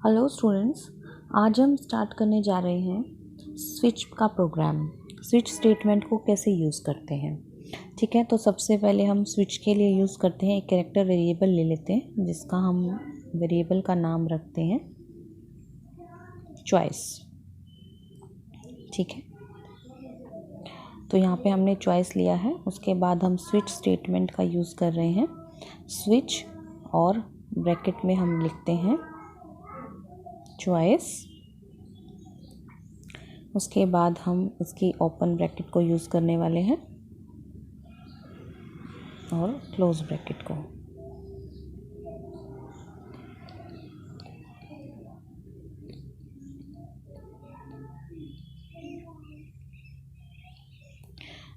Hello students, आज हम start करने जा रहे हैं स्विच का प्रोग्राम। स्विच स्टेटमेंट को कैसे यूज़ करते हैं। ठीक है, तो सबसे पहले हम स्विच के लिए यूज़ करते हैं एक कैरेक्टर वेरिएबल ले लेते हैं, जिसका हम वेरिएबल का नाम रखते हैं चॉइस। ठीक है, तो यहाँ पे हमने चॉइस लिया है। उसके बाद हम स्विच स्टेटमेंट का यूज़ कर रहे हैं। स्विच और ब्रैकेट में हम लिखते हैं चॉइस। उसके बाद हम इसकी ओपन ब्रैकेट को यूज़ करने वाले हैं और क्लोज ब्रैकेट को।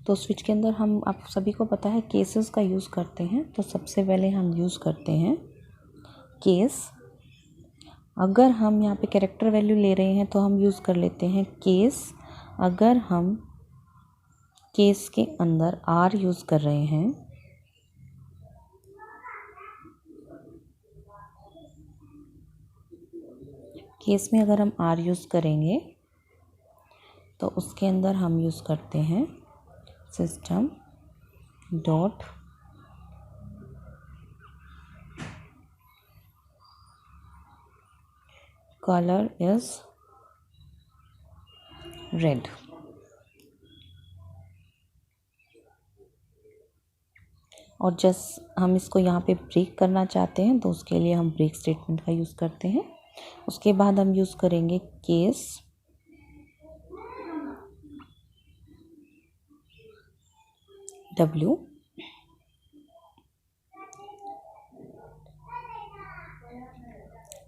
तो स्विच के अंदर हम, आप सभी को पता है, केसेस का यूज़ करते हैं। तो सबसे पहले हम यूज़ करते हैं केस। अगर हम यहाँ पे कैरेक्टर वैल्यू ले रहे हैं तो हम यूज़ कर लेते हैं केस। अगर हम केस के अंदर आर यूज़ कर रहे हैं केस में, अगर हम आर यूज़ करेंगे तो उसके अंदर हम यूज़ करते हैं system dot colour is red. और जस्ट हम इसको यहाँ पे ब्रेक करना चाहते हैं तो उसके लिए हम ब्रेक स्टेटमेंट का यूज़ करते हैं। उसके बाद हम यूज़ करेंगे केस डब्ल्यू।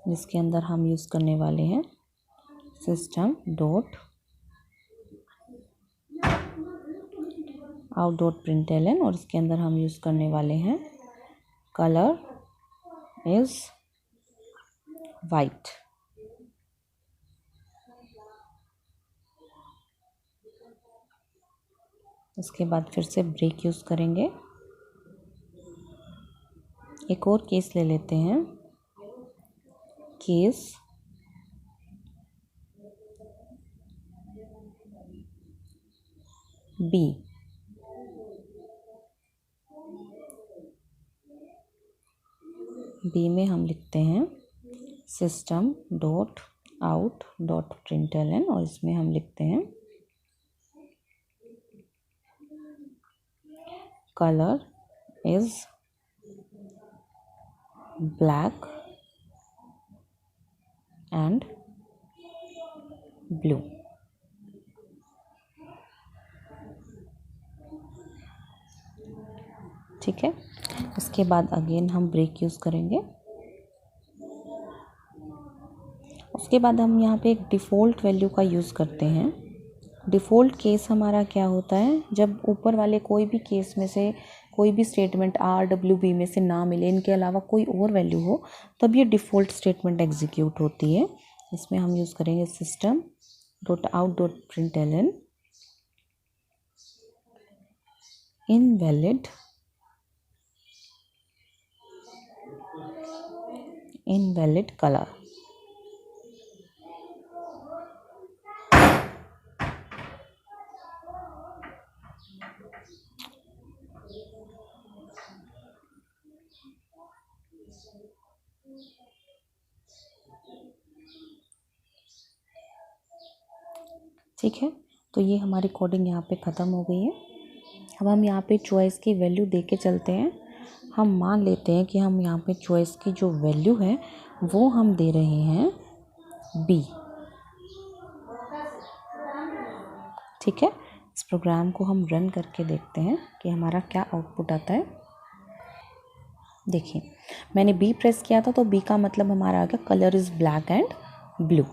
जिसके अंदर हम यूज़ करने वाले हैं system dot out dot println. और इसके अंदर हम यूज़ करने वाले हैं कलर इज वाइट। इसके बाद फिर से ब्रेक यूज़ करेंगे। एक और केस ले लेते हैं, केस बी। बी में हम लिखते हैं system dot out dot println. और इसमें हम लिखते हैं colour is black and blue. ठीक है, इसके बाद अगेन हम ब्रेक यूज़ करेंगे। उसके बाद हम यहाँ पे एक डिफ़ॉल्ट वैल्यू का यूज़ करते हैं। डिफ़ॉल्ट केस हमारा क्या होता है, जब ऊपर वाले कोई भी केस में से कोई भी स्टेटमेंट आर डब्ल्यू बी में से ना मिले, इनके अलावा कोई और वैल्यू हो, तब ये डिफ़ॉल्ट स्टेटमेंट एग्जीक्यूट होती है। इसमें हम यूज़ करेंगे system dot out dot println invalid colour. ठीक है, तो ये हमारी कोडिंग यहाँ पे ख़त्म हो गई है। अब हम यहाँ पे चॉइस की वैल्यू दे के चलते हैं। हम मान लेते हैं कि हम यहाँ पे चॉइस की जो वैल्यू है वो हम दे रहे हैं बी। ठीक है, इस प्रोग्राम को हम रन करके देखते हैं कि हमारा क्या आउटपुट आता है। देखिए, मैंने बी प्रेस किया था तो बी का मतलब हमारा आ गया colour is black and blue.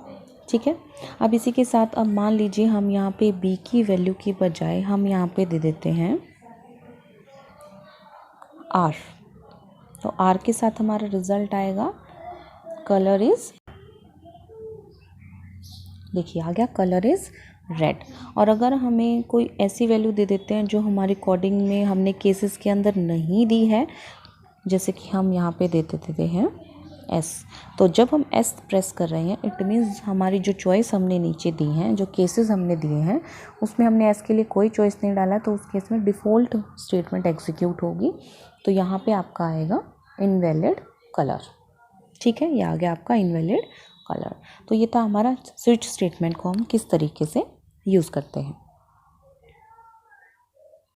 ठीक है, अब इसी के साथ अब मान लीजिए हम यहाँ पे बी की वैल्यू की बजाय हम यहाँ पे दे देते हैं आर। तो आर के साथ हमारा रिजल्ट आएगा कलर इज़, देखिए आ गया कलर इज़ रेड। और अगर हमें कोई ऐसी वैल्यू दे देते हैं जो हमारी कोडिंग में हमने केसेस के अंदर नहीं दी है, जैसे कि हम यहाँ पे दे देते हैं एस। तो जब हम एस प्रेस कर रहे हैं इट मीन्स हमारी जो चॉइस हमने नीचे दी हैं, जो केसेस हमने दिए हैं उसमें हमने एस के लिए कोई चॉइस नहीं डाला, तो उस केस में डिफ़ॉल्ट स्टेटमेंट एग्जीक्यूट होगी। तो यहाँ पे आपका आएगा इनवैलिड कलर। ठीक है, ये आ गया आपका इनवैलिड कलर। तो ये था हमारा स्विच स्टेटमेंट को हम किस तरीके से यूज़ करते हैं।